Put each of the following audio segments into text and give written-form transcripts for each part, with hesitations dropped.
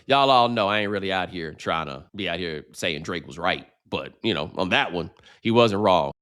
y'all all know I ain't really out here trying to be out here saying Drake was right. But, on that one, he wasn't wrong.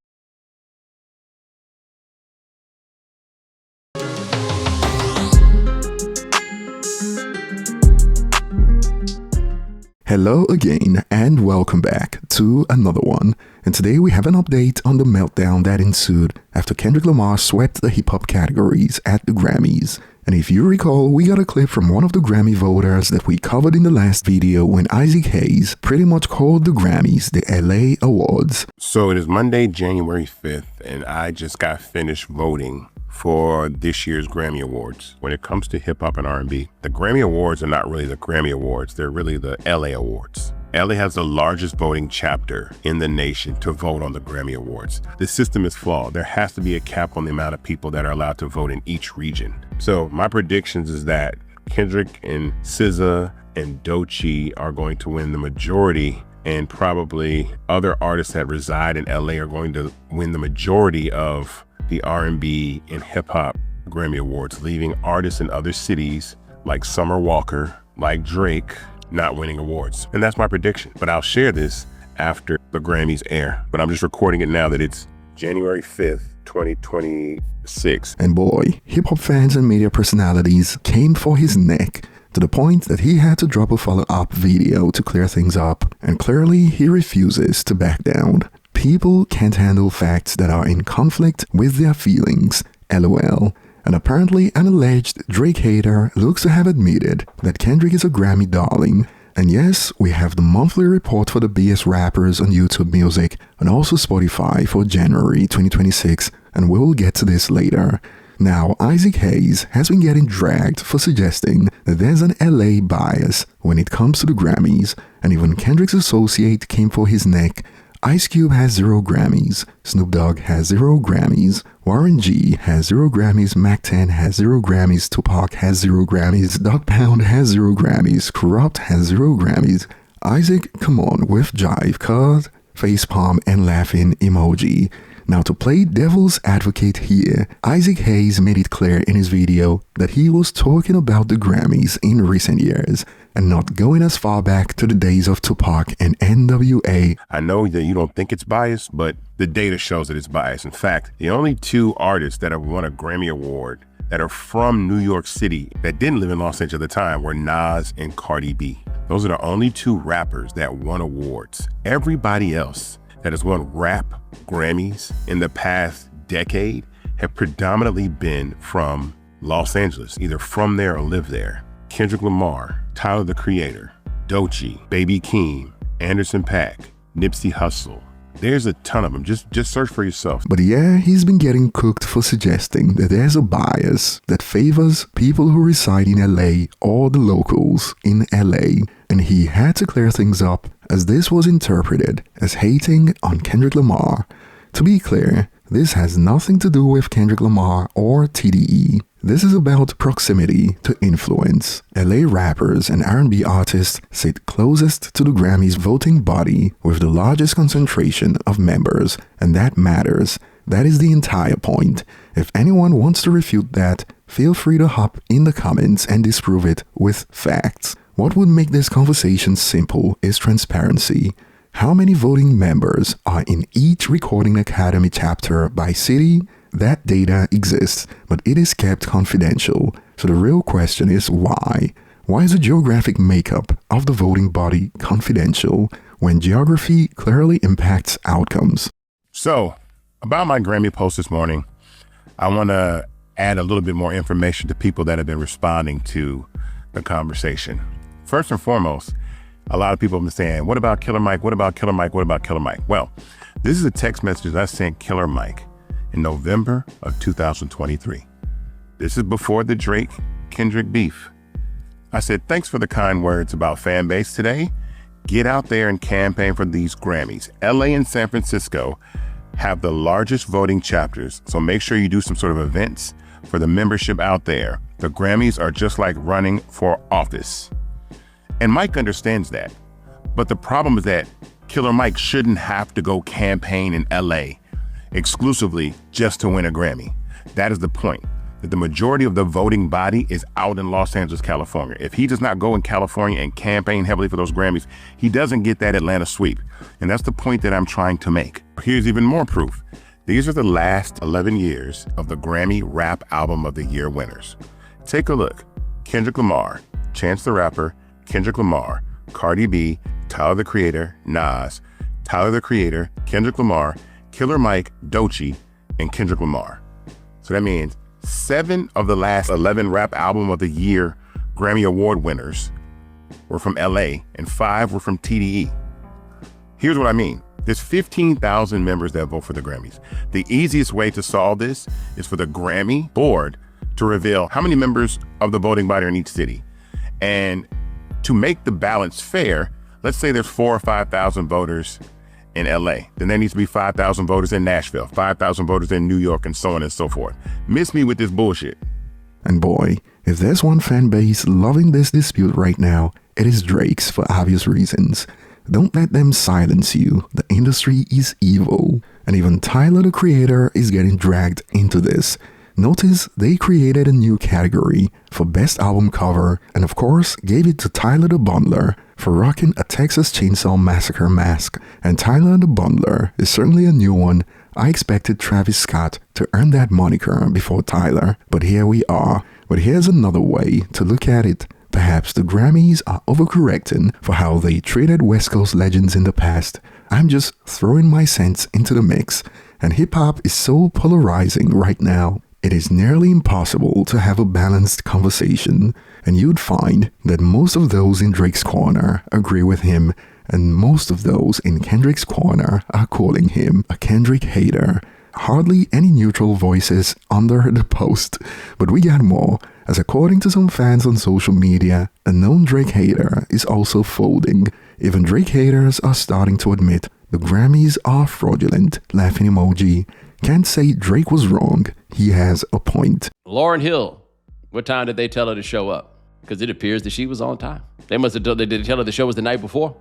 Hello again and welcome back to another one. And today we have an update on the meltdown that ensued after Kendrick Lamar swept the hip-hop categories at the Grammys. And if you recall, we got a clip from one of the Grammy voters that we covered in the last video when Isaac Hayes pretty much called the Grammys the LA Awards. So it is Monday, January 5th, and I just got finished voting for this year's Grammy Awards. When it comes to hip hop and R&B, the Grammy Awards are not really the Grammy Awards, they're really the LA Awards. LA has the largest voting chapter in the nation to vote on the Grammy Awards. The system is flawed. There has to be a cap on the amount of people that are allowed to vote in each region. So my predictions is that Kendrick and SZA and Doechii are going to win the majority, and probably other artists that reside in LA are going to win the majority of the R&B and hip hop Grammy Awards, leaving artists in other cities like Summer Walker, like Drake, not winning awards. And that's my prediction. But I'll share this after the Grammys air. But I'm just recording it now that it's January 5th, 2026. And boy, hip-hop fans and media personalities came for his neck, to the point that he had to drop a follow-up video to clear things up. And clearly, he refuses to back down. People can't handle facts that are in conflict with their feelings, LOL. And apparently an alleged Drake hater looks to have admitted that Kendrick is a Grammy darling. And yes, we have the monthly report for the BS rappers on YouTube Music and also Spotify for January 2026, and we'll get to this later. Now, Isaac Hayes has been getting dragged for suggesting that there's an LA bias when it comes to the Grammys, and even Kendrick's associate came for his neck. Ice Cube has 0 Grammys, Snoop Dogg has 0 Grammys, Warren G has 0 Grammys, Mac 10 has 0 Grammys, Tupac has 0 Grammys, Dog Pound has 0 Grammys, Corrupt has 0 Grammys. Isaac, come on with jive, cuz facepalm and laughing emoji. Now, to play devil's advocate here, Isaac Hayes made it clear in his video that he was talking about the Grammys in recent years and not going as far back to the days of Tupac and NWA. I know that you don't think it's biased, but the data shows that it's biased. In fact, the only 2 artists that have won a Grammy Award that are from New York City that didn't live in Los Angeles at the time were Nas and Cardi B. Those are the only 2 rappers that won awards. Everybody else that has won rap Grammys in the past decade have predominantly been from Los Angeles, either from there or live there. Kendrick Lamar, Tyler the Creator, Doechii, Baby Keem, Anderson .Paak, Nipsey Hussle. There's a ton of them. Just search for yourself. But yeah, he's been getting cooked for suggesting that there's a bias that favors people who reside in LA or the locals in LA. And he had to clear things up, as this was interpreted as hating on Kendrick Lamar. To be clear, this has nothing to do with Kendrick Lamar or TDE. This is about proximity to influence. LA rappers and R&B artists sit closest to the Grammys voting body with the largest concentration of members, and that matters. That is the entire point. If anyone wants to refute that, feel free to hop in the comments and disprove it with facts. What would make this conversation simple is transparency. How many voting members are in each Recording Academy chapter by city? That data exists, but it is kept confidential. So the real question is why? Why is the geographic makeup of the voting body confidential when geography clearly impacts outcomes? So, about my Grammy post this morning, I want to add a little bit more information to people that have been responding to the conversation. First and foremost, a lot of people have been saying, what about Killer Mike? What about Killer Mike? What about Killer Mike? Well, this is a text message I sent Killer Mike in November of 2023. This is before the Drake-Kendrick beef. I said, thanks for the kind words about fan base today. Get out there and campaign for these Grammys. LA and San Francisco have the largest voting chapters, so make sure you do some sort of events for the membership out there. The Grammys are just like running for office. And Mike understands that. But the problem is that Killer Mike shouldn't have to go campaign in LA exclusively just to win a Grammy. That is the point. that the majority of the voting body is out in Los Angeles, California. If he does not go in California and campaign heavily for those Grammys, he doesn't get that Atlanta sweep. And that's the point that I'm trying to make. Here's even more proof. These are the last 11 years of the Grammy Rap Album of the Year winners. Take a look. Kendrick Lamar, Chance the Rapper, Kendrick Lamar, Cardi B, Tyler the Creator, Nas, Tyler the Creator, Kendrick Lamar, Killer Mike, Doechii, and Kendrick Lamar. So that means 7 of the last 11 Rap Album of the Year Grammy Award winners were from LA and 5 were from TDE. Here's what I mean. There's 15,000 members that vote for the Grammys. The easiest way to solve this is for the Grammy board to reveal how many members of the voting body are in each city. And to make the balance fair, let's say there's 4,000 or 5,000 voters in LA. Then there needs to be 5,000 voters in Nashville, 5,000 voters in New York, and so on and so forth. Miss me with this bullshit. And boy, if there's one fan base loving this dispute right now, it is Drake's for obvious reasons. Don't let them silence you. The industry is evil. And even Tyler the Creator is getting dragged into this. Notice they created a new category for Best Album Cover and of course gave it to Tyler the Bundler for rocking a Texas Chainsaw Massacre mask. And Tyler the Bundler is certainly a new one. I expected Travis Scott to earn that moniker before Tyler, but here we are. But here's another way to look at it. Perhaps the Grammys are overcorrecting for how they treated West Coast legends in the past. I'm just throwing my cents into the mix, and hip-hop is so polarizing right now. It is nearly impossible to have a balanced conversation, and you'd find that most of those in Drake's corner agree with him, and most of those in Kendrick's corner are calling him a Kendrick hater. Hardly any neutral voices under the post, but we got more, as according to some fans on social media, a known Drake hater is also folding. Even Drake haters are starting to admit the Grammys are fraudulent, laughing emoji. Can't say Drake was wrong, he has a point. Lauryn Hill, what time did they tell her to show up? Because it appears that she was on time. They must have did they tell her the show was the night before?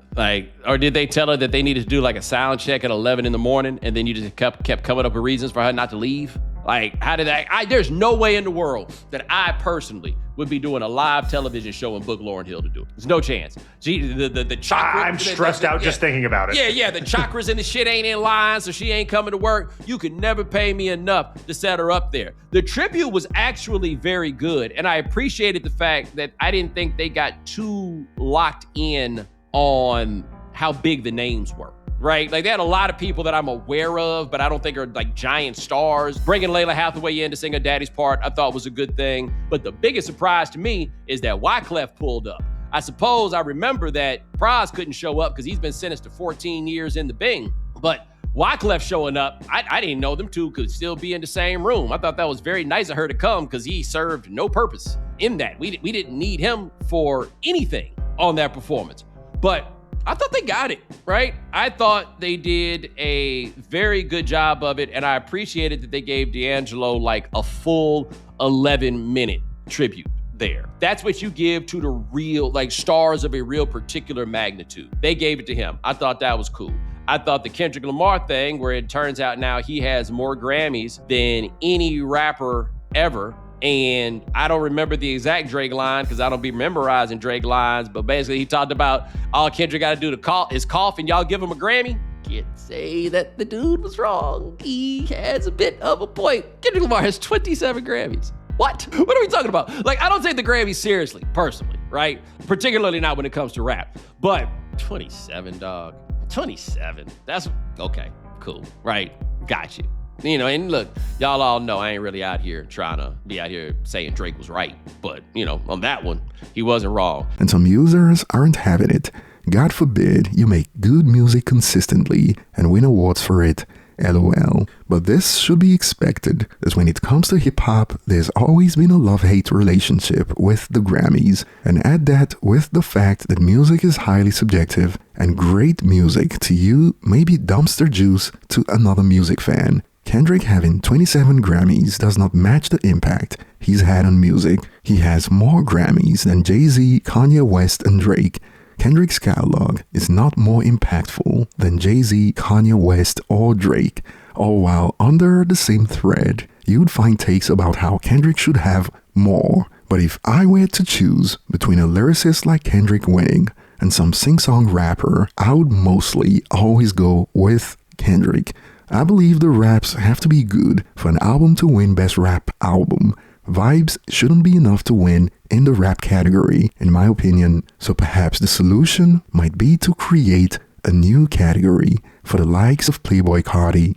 Or did they tell her that they needed to do like a sound check at 11 in the morning and then you just kept coming up with reasons for her not to leave? How did that? There's no way in the world that I personally would be doing a live television show and book Lauryn Hill to do it. There's no chance. The chakra. I'm stressed out just thinking about it. Yeah, the chakras and the shit ain't in line, so she ain't coming to work. You could never pay me enough to set her up there. The tribute was actually very good, and I appreciated the fact that I didn't think they got too locked in on how big the names were. Right? They had a lot of people that I'm aware of, but I don't think are giant stars. Bringing Layla Hathaway in to sing her daddy's part, I thought was a good thing. But the biggest surprise to me is that Wyclef pulled up. I suppose I remember that Pras couldn't show up because he's been sentenced to 14 years in the Bing. But Wyclef showing up, I didn't know them two could still be in the same room. I thought that was very nice of her to come because he served no purpose in that. We didn't need him for anything on that performance. But I thought they got it, right? I thought they did a very good job of it, and I appreciated that they gave D'Angelo a full 11-minute tribute there. That's what you give to the real, stars of a real particular magnitude. They gave it to him. I thought that was cool. I thought the Kendrick Lamar thing, where it turns out now he has more Grammys than any rapper ever. And I don't remember the exact Drake line because I don't be memorizing Drake lines, but basically he talked about all Kendrick got to do is cough and y'all give him a Grammy. Can't say that the dude was wrong. He has a bit of a point. Kendrick Lamar has 27 Grammys. What? What are we talking about? I don't take the Grammys seriously, personally, right? Particularly not when it comes to rap. But 27, dog. 27. That's okay. Cool. Right? Got you. And look, y'all all know I ain't really out here trying to be out here saying Drake was right. But, on that one, he wasn't wrong. And some users aren't having it. God forbid you make good music consistently and win awards for it. LOL. But this should be expected, as when it comes to hip-hop, there's always been a love-hate relationship with the Grammys. And add that with the fact that music is highly subjective, and great music to you may be dumpster juice to another music fan. Kendrick having 27 Grammys does not match the impact he's had on music. He has more Grammys than Jay-Z, Kanye West, and Drake. Kendrick's catalog is not more impactful than Jay-Z, Kanye West, or Drake, all while under the same thread, you'd find takes about how Kendrick should have more. But if I were to choose between a lyricist like Kendrick winning and some sing-song rapper, I would mostly always go with Kendrick. I believe the raps have to be good for an album to win Best Rap Album. Vibes shouldn't be enough to win in the rap category, in my opinion, so perhaps the solution might be to create a new category for the likes of Playboi Carti.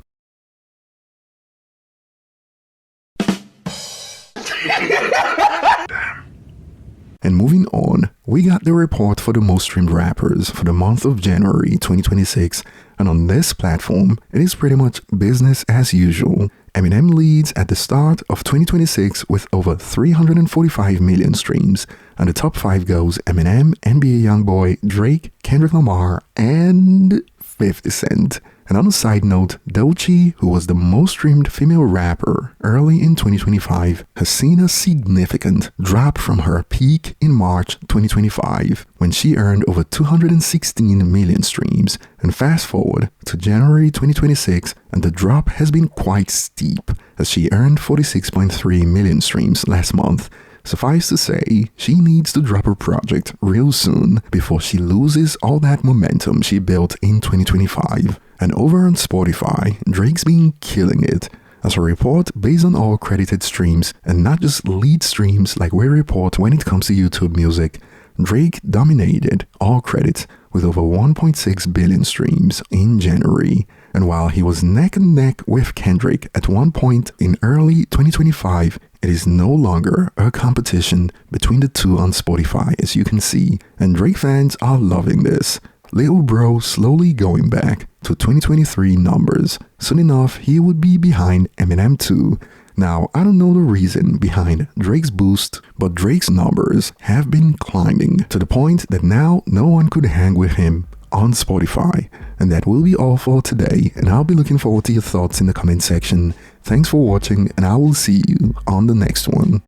And moving on, we got the report for the most streamed rappers for the month of January 2026, and on this platform, it is pretty much business as usual. Eminem leads at the start of 2026 with over 345 million streams, and the top 5 goes Eminem, NBA Youngboy, Drake, Kendrick Lamar, and 50 Cent. And on a side note, Doechii, who was the most streamed female rapper early in 2025, has seen a significant drop from her peak in March 2025, when she earned over 216 million streams. And fast forward to January 2026, and the drop has been quite steep, as she earned 46.3 million streams last month. Suffice to say, she needs to drop her project real soon before she loses all that momentum she built in 2025. And over on Spotify, Drake's been killing it. As a report based on all credited streams and not just lead streams like we report when it comes to YouTube music, Drake dominated all credits with over 1.6 billion streams in January. And while he was neck and neck with Kendrick at one point in early 2025, it is no longer a competition between the two on Spotify, as you can see, and Drake fans are loving this. Lil Bro slowly going back to 2023 numbers. Soon enough, he would be behind Eminem too. Now, I don't know the reason behind Drake's boost, but Drake's numbers have been climbing to the point that now no one could hang with him on Spotify. And that will be all for today, and I'll be looking forward to your thoughts in the comment section. Thanks for watching, and I will see you on the next one.